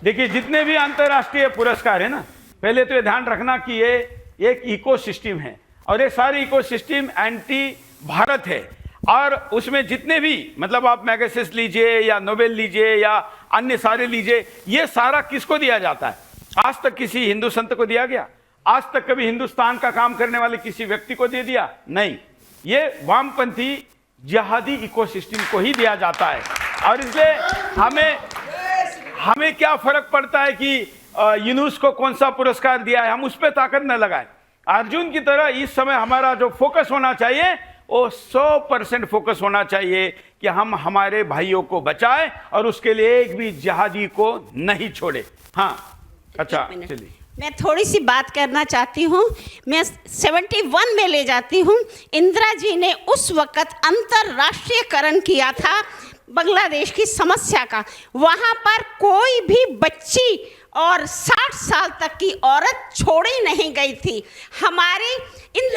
देखिए, जितने भी अंतर्राष्ट्रीय पुरस्कार है ना, पहले तो ये ध्यान रखना कि ये एक इकोसिस्टम है और ये सारी इकोसिस्टम एंटी भारत है। और उसमें जितने भी, मतलब आप मैगसेस लीजिए या नोबेल लीजिए या अन्य सारे लीजिए, ये सारा किसको दिया जाता है? आज तक किसी हिंदू संत को दिया गया? आज तक कभी हिंदुस्तान का काम करने वाले किसी व्यक्ति को दे दिया? नहीं, ये वामपंथी जिहादी इकोसिस्टम को ही दिया जाता है। और इसलिए हमें क्या फर्क पड़ता है कि यूनुस को कौन सा पुरस्कार दिया है, हम उस पर ताकत न लगाएं। अर्जुन की तरह इस समय हमारा जो फोकस होना चाहिए वो 100% फोकस होना चाहिए कि हम हमारे भाइयों को बचाएं और उसके लिए एक भी जिहादी को नहीं छोड़े। हाँ, अच्छा, चलिए मैं थोड़ी सी बात करना चाहती हूँ। मैं 71 में ले जाती हूँ। इंदिरा जी ने उस वक़्त अंतर्राष्ट्रीयकरण किया था बांग्लादेश की समस्या का। वहाँ पर कोई भी बच्ची और 60 साल तक की औरत छोड़ी नहीं गई थी। हमारी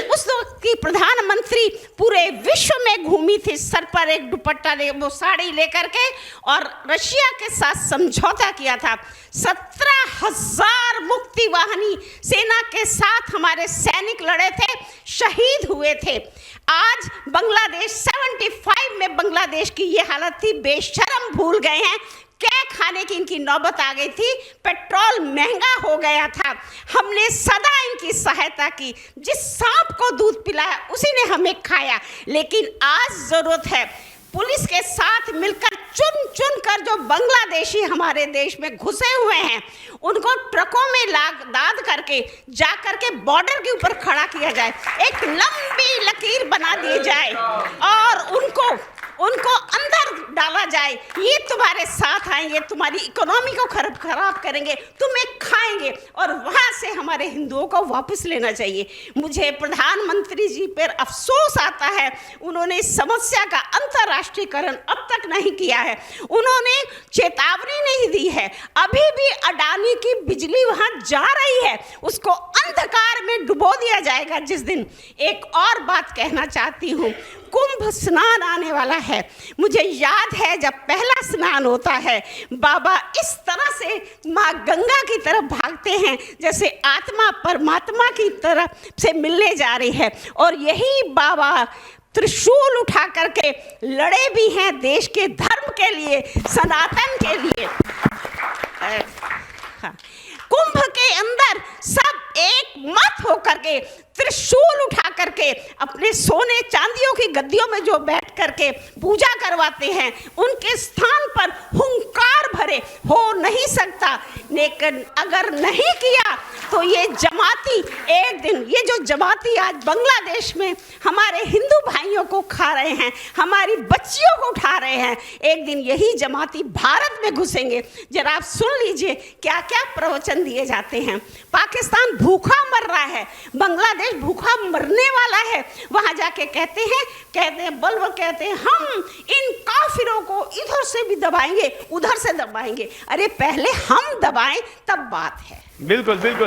उस वक्त की प्रधानमंत्री पूरे विश्व में घूमी थी, सर पर एक दुपट्टा वो साड़ी लेकर के, और रशिया के साथ समझौता किया था। 17,000 मुक्ति वाहिनी सेना के साथ हमारे सैनिक लड़े थे, शहीद हुए थे। आज बांग्लादेश 75 में बांग्लादेश की ये हालत थी, बेशरम भूल गए हैं। क्या खाने की इनकी नौबत आ गई थी, पेट्रोल महंगा हो गया था। हमने सदा इनकी सहायता की, जिस सांप को दूध पिलाया उसी ने हमें खाया। लेकिन आज जरूरत है पुलिस के साथ मिलकर चुन चुन कर जो बांग्लादेशी हमारे देश में घुसे हुए हैं उनको ट्रकों में दाद करके जा करके बॉर्डर के ऊपर खड़ा किया जाए, एक लंबी लकीर बना दी जाए और उनको अंदर डाला जाए। ये तुम्हारे साथ आएंगे, तुम्हारी इकोनॉमी को खराब करेंगे, तुम्हें खाएंगे, और वहाँ से हमारे हिंदुओं को वापस लेना चाहिए। मुझे प्रधानमंत्री जी पर अफसोस आता है, उन्होंने इस समस्या का अंतर्राष्ट्रीयकरण अब तक नहीं किया है। उन्होंने चेतावनी नहीं दी है। अभी भी अडानी की बिजली वहाँ जा रही है, उसको अंधकार में डुबो दिया जाएगा जिस दिन। एक और बात कहना चाहती हूँ, कुंभ स्नान आने वाला है। मुझे याद है जब पहला स्नान होता है, बाबा इस तरह से माँ गंगा की तरफ भागते हैं जैसे आत्मा परमात्मा की तरफ से मिलने जा रही है। और यही बाबा त्रिशूल उठा करके लड़े भी हैं देश के धर्म के लिए, सनातन के लिए। हाँ। कुंभ के अंदर सब एक मत होकर के त्रिशूल उठा करके अपने सोने चांदियों की गद्दियों में जो बैठ करके पूजा करवाते हैं, उनके स्थान पर हुंकार भरे हो नहीं सकता। लेकिन अगर नहीं किया तो ये जमाती एक दिन, ये जो जमाती आज बांग्लादेश में हमारे हिंदू भाइयों को खा रहे हैं, हमारी बच्चियों को उठा रहे हैं, एक दिन यही जमाती भारत में घुसेंगे। जरा आप सुन लीजिए क्या क्या प्रवचन दिए जाते हैं। पाकिस्तान भूखा मर रहा है, बांग्लादेश भूखा मरने वाला है। वहां जाके कहते हैं बल्ब कहते हैं हम इन काफिरों को इधर से भी दबाएंगे, उधर से दबाएंगे। अरे पहले हम दबाएं तब बात है। बिल्कुल बिल्कुल।